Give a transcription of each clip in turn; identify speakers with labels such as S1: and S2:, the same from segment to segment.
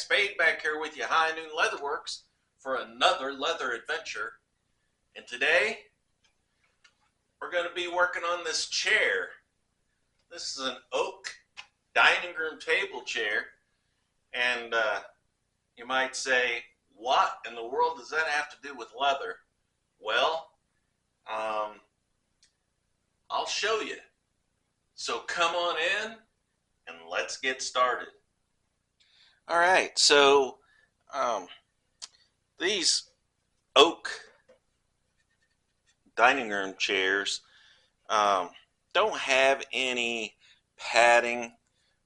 S1: Spade back here with you, High Noon Leatherworks, for another leather adventure. And today, we're going to be working on this chair. This is an oak dining room table chair. And you might say, what in the world does that have to do with leather? Well, I'll show you. So come on in and let's get started. All right, so these oak dining room chairs don't have any padding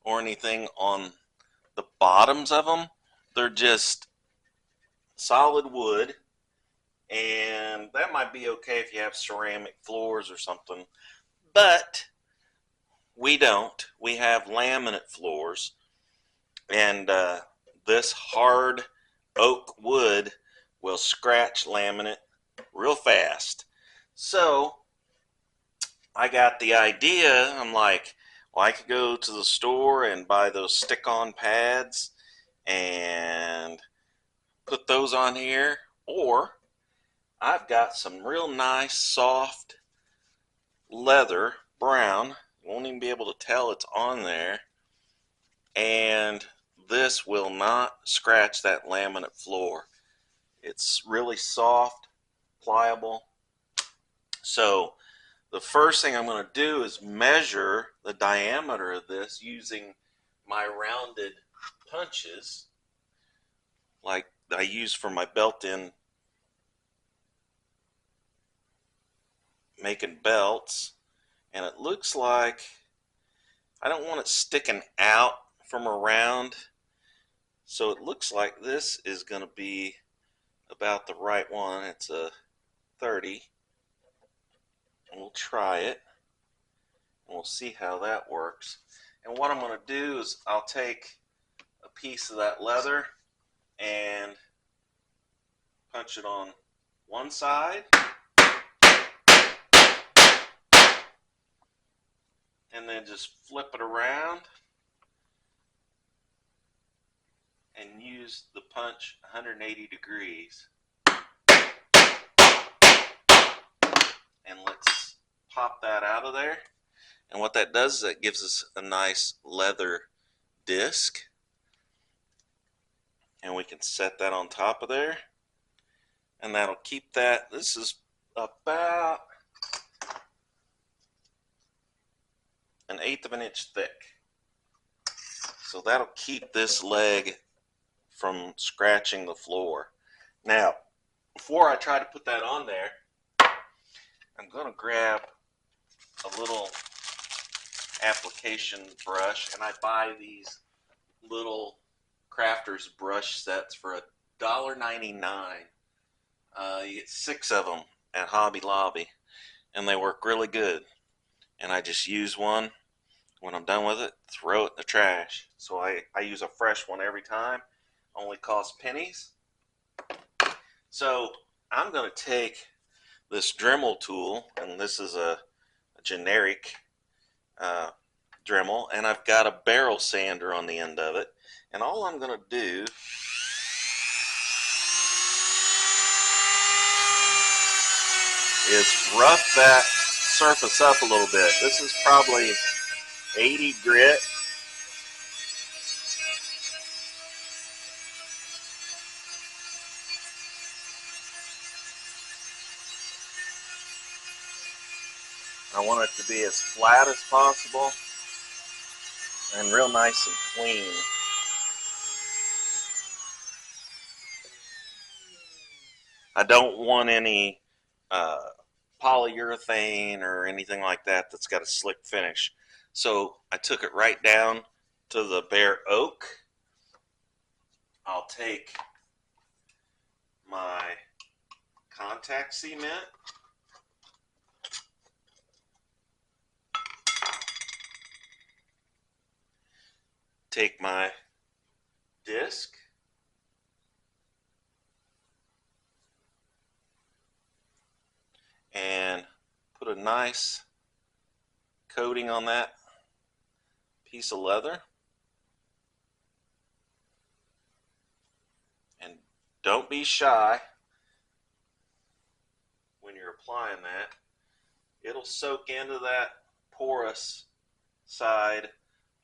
S1: or anything on the bottoms of them. They're just solid wood, and that might be okay if you have ceramic floors or something, but we don't. We have laminate floors, and this hard oak wood will scratch laminate real fast. So I got the idea. I'm like, well, I could go to the store and buy those stick-on pads and put those on here, or I've got some real nice soft leather, brown. You won't even be able to tell it's on there, and this will not scratch that laminate floor. It's really soft, pliable. So the first thing I'm going to do is measure the diameter of this using my rounded punches like I use for my belt-in making belts. And it looks like I don't want it sticking out from around, so it looks like this is going to be about the right one. It's a 30, and we'll try it and we'll see how that works. And what I'm going to do is I'll take a piece of that leather and punch it on one side, and then just flip it around and use the punch 180 degrees. And let's pop that out of there. And what that does is that gives us a nice leather disc, and we can set that on top of there, and that'll keep that. This is about 1/8 of an inch thick, so that'll keep this leg from scratching the floor. Now, before I try to put that on there, I'm going to grab a little application brush, and I buy these little crafters brush sets for $1.99. You get 6 of them at Hobby Lobby, and they work really good. And I just use one. When I'm done with it, throw it in the trash. So I use a fresh one every time. Only costs pennies. So I'm going to take this Dremel tool, and this is a generic Dremel, and I've got a barrel sander on the end of it, and all I'm going to do is rough that surface up a little bit. This is probably 80 grit. I want it to be as flat as possible and real nice and clean. I don't want any polyurethane or anything like that that's got a slick finish. So I took it right down to the bare oak. I'll take my contact cement, take my disc, and put a nice coating on that piece of leather. don't be shy when you're applying that. It'll soak into that porous side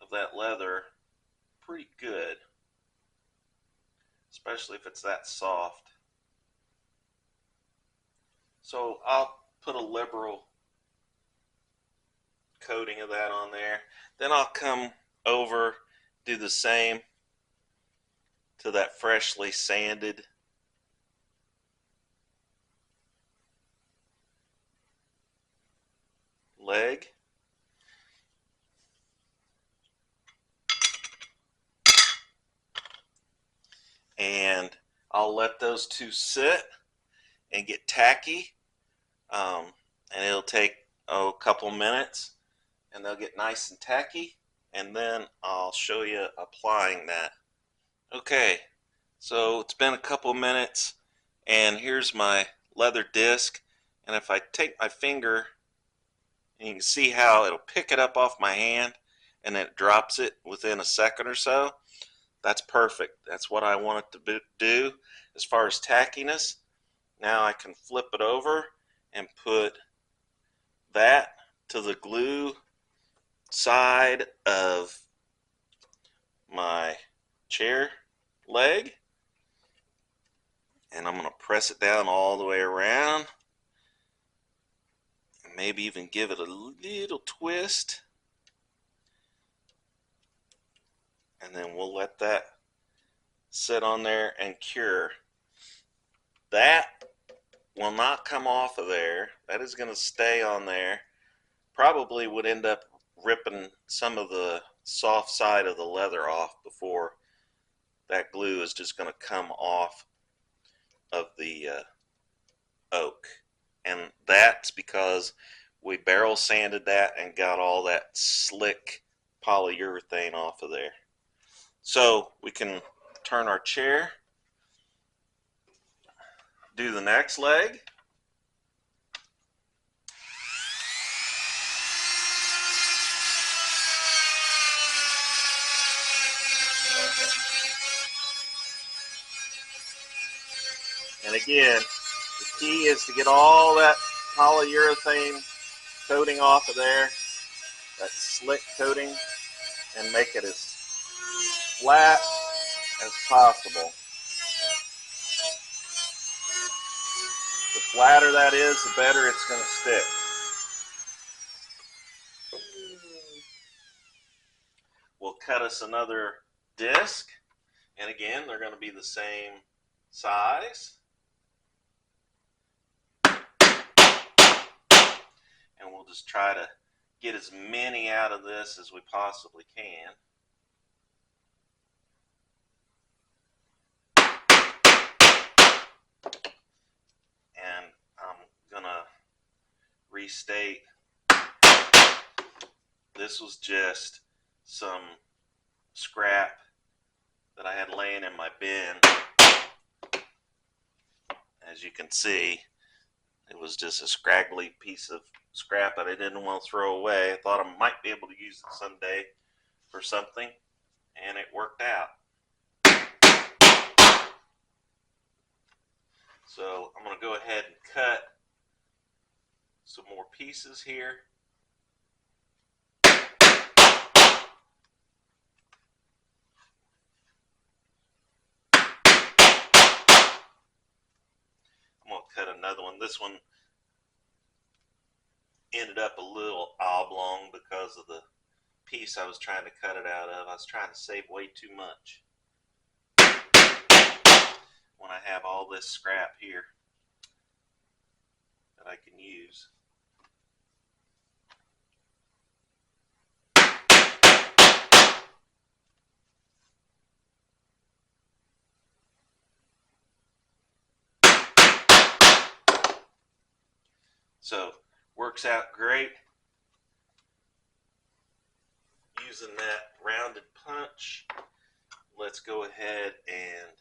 S1: of that leather pretty good, especially if it's that soft. So I'll put a liberal coating of that on there. Then I'll come over, do the same to that freshly sanded leg. And I'll let those two sit and get tacky. And it'll take a couple minutes and they'll get nice and tacky. And then I'll show you applying that. Okay, so it's been a couple minutes and here's my leather disc. And if I take my finger, and you can see how it'll pick it up off my hand and then it drops it within a second or so. That's perfect. That's what I want it to do as far as tackiness. Now I can flip it over and put that to the glue side of my chair leg. And I'm going to press it down all the way around. And maybe even give it a little twist. And then we'll let that sit on there and cure. That will not come off of there. That is going to stay on there. Probably would end up ripping some of the soft side of the leather off before that glue is just going to come off of the oak. And that's because we barrel sanded that and got all that slick polyurethane off of there. So we can turn our chair, do the next leg. And again, the key is to get all that polyurethane coating off of there, that slick coating, and make it as flat as possible. The flatter that is, the better it's going to stick. We'll cut us another disc, and again, they're going to be the same size. And we'll just try to get as many out of this as we possibly can. And I'm gonna restate, this was just some scrap that I had laying in my bin. As you can see, it was just a scraggly piece of scrap that I didn't want to throw away. I thought I might be able to use it someday for something, and it worked out. So I'm going to go ahead and cut some more pieces here. I'm going to cut another one. This one ended up a little oblong because of the piece I was trying to cut it out of. I was trying to save way too much when I have all this scrap here that I can use. So works out great using that rounded punch. Let's go ahead and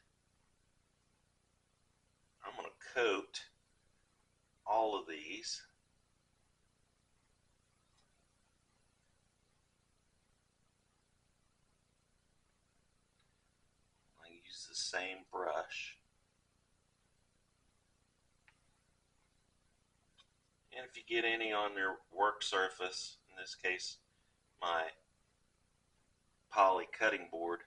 S1: I'm going to coat all of these. I use the same brush. if you get any on your work surface, in this case my poly cutting board,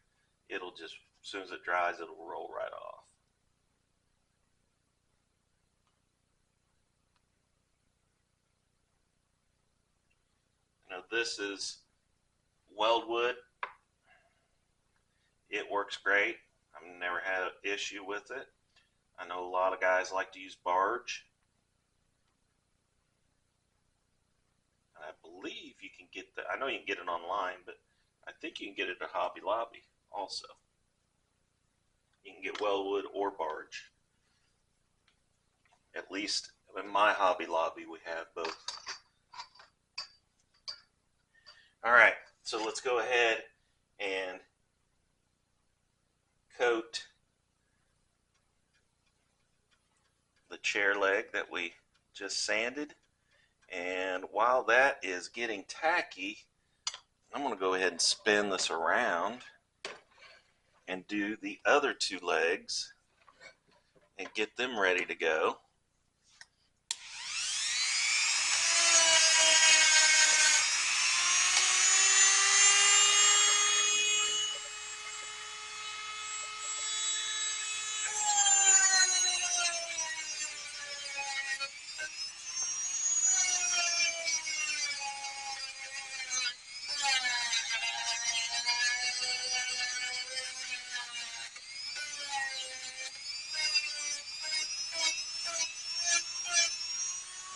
S1: it'll just, as soon as it dries, it'll roll right off. Now this is weldwood. It works great. I've never had an issue with it. I know a lot of guys like to use barge. And I believe you can get that. I know you can get it online, but I think you can get it at Hobby Lobby also. You can get weldwood or barge. At least in my Hobby Lobby we have both. Alright, so let's go ahead and coat the chair leg that we just sanded. And while that is getting tacky, I'm going to go ahead and spin this around and do the other two legs and get them ready to go.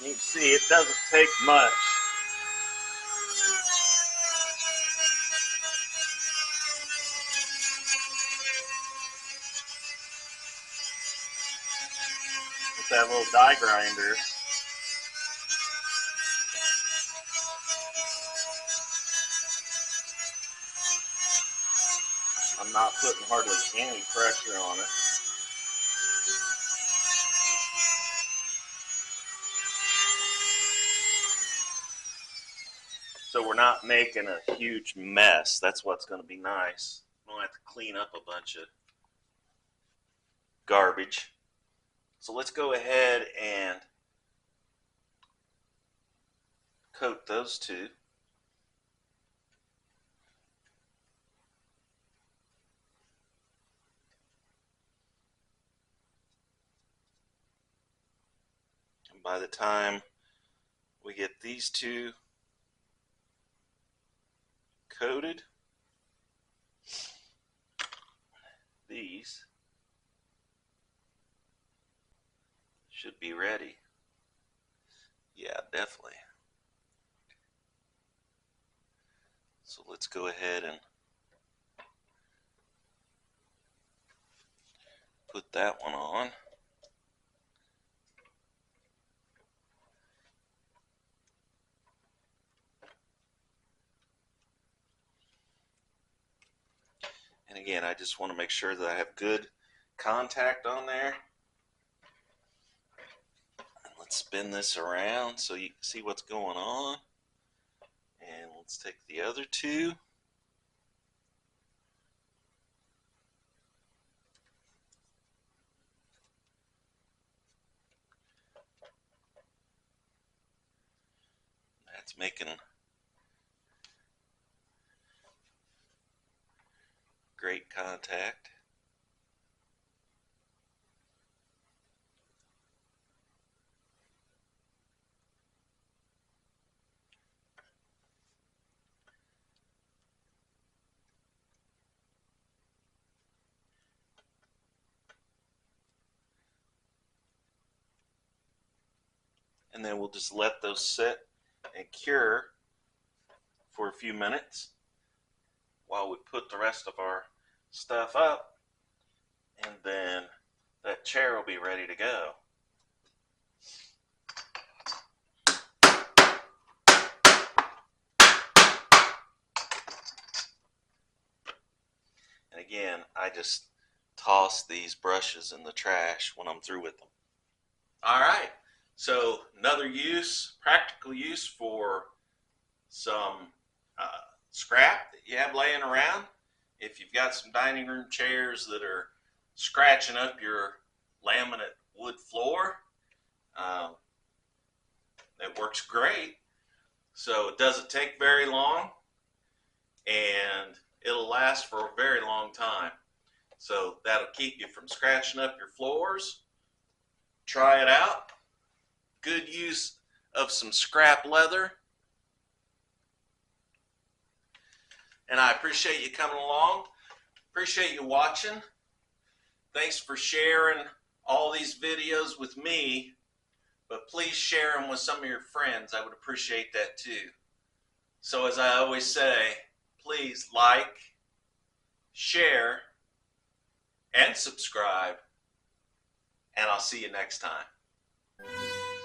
S1: You can see it doesn't take much. With that little die grinder. I'm not putting hardly any pressure on it. So we're not making a huge mess. That's what's going to be nice. We don't have to clean up a bunch of garbage. So let's go ahead and coat those two. And by the time we get these two coated, these should be ready. Yeah, definitely. So let's go ahead and put that one on. And again, I just want to make sure that I have good contact on there. And let's spin this around so you can see what's going on. And let's take the other two. That's making great contact. And then we'll just let those sit and cure for a few minutes while we put the rest of our stuff up, and then that chair will be ready to go. And again, I just toss these brushes in the trash when I'm through with them. All right, so another use, practical use for some scrap that you have laying around. If you've got some dining room chairs that are scratching up your laminate wood floor, It works great. So it doesn't take very long, and it'll last for a very long time. So that'll keep you from scratching up your floors. Try it out. Good use of some scrap leather. And I appreciate you coming along. Appreciate you watching. Thanks for sharing all these videos with me, but please share them with some of your friends. I would appreciate that too. So as I always say, please like, share, and subscribe, and I'll see you next time.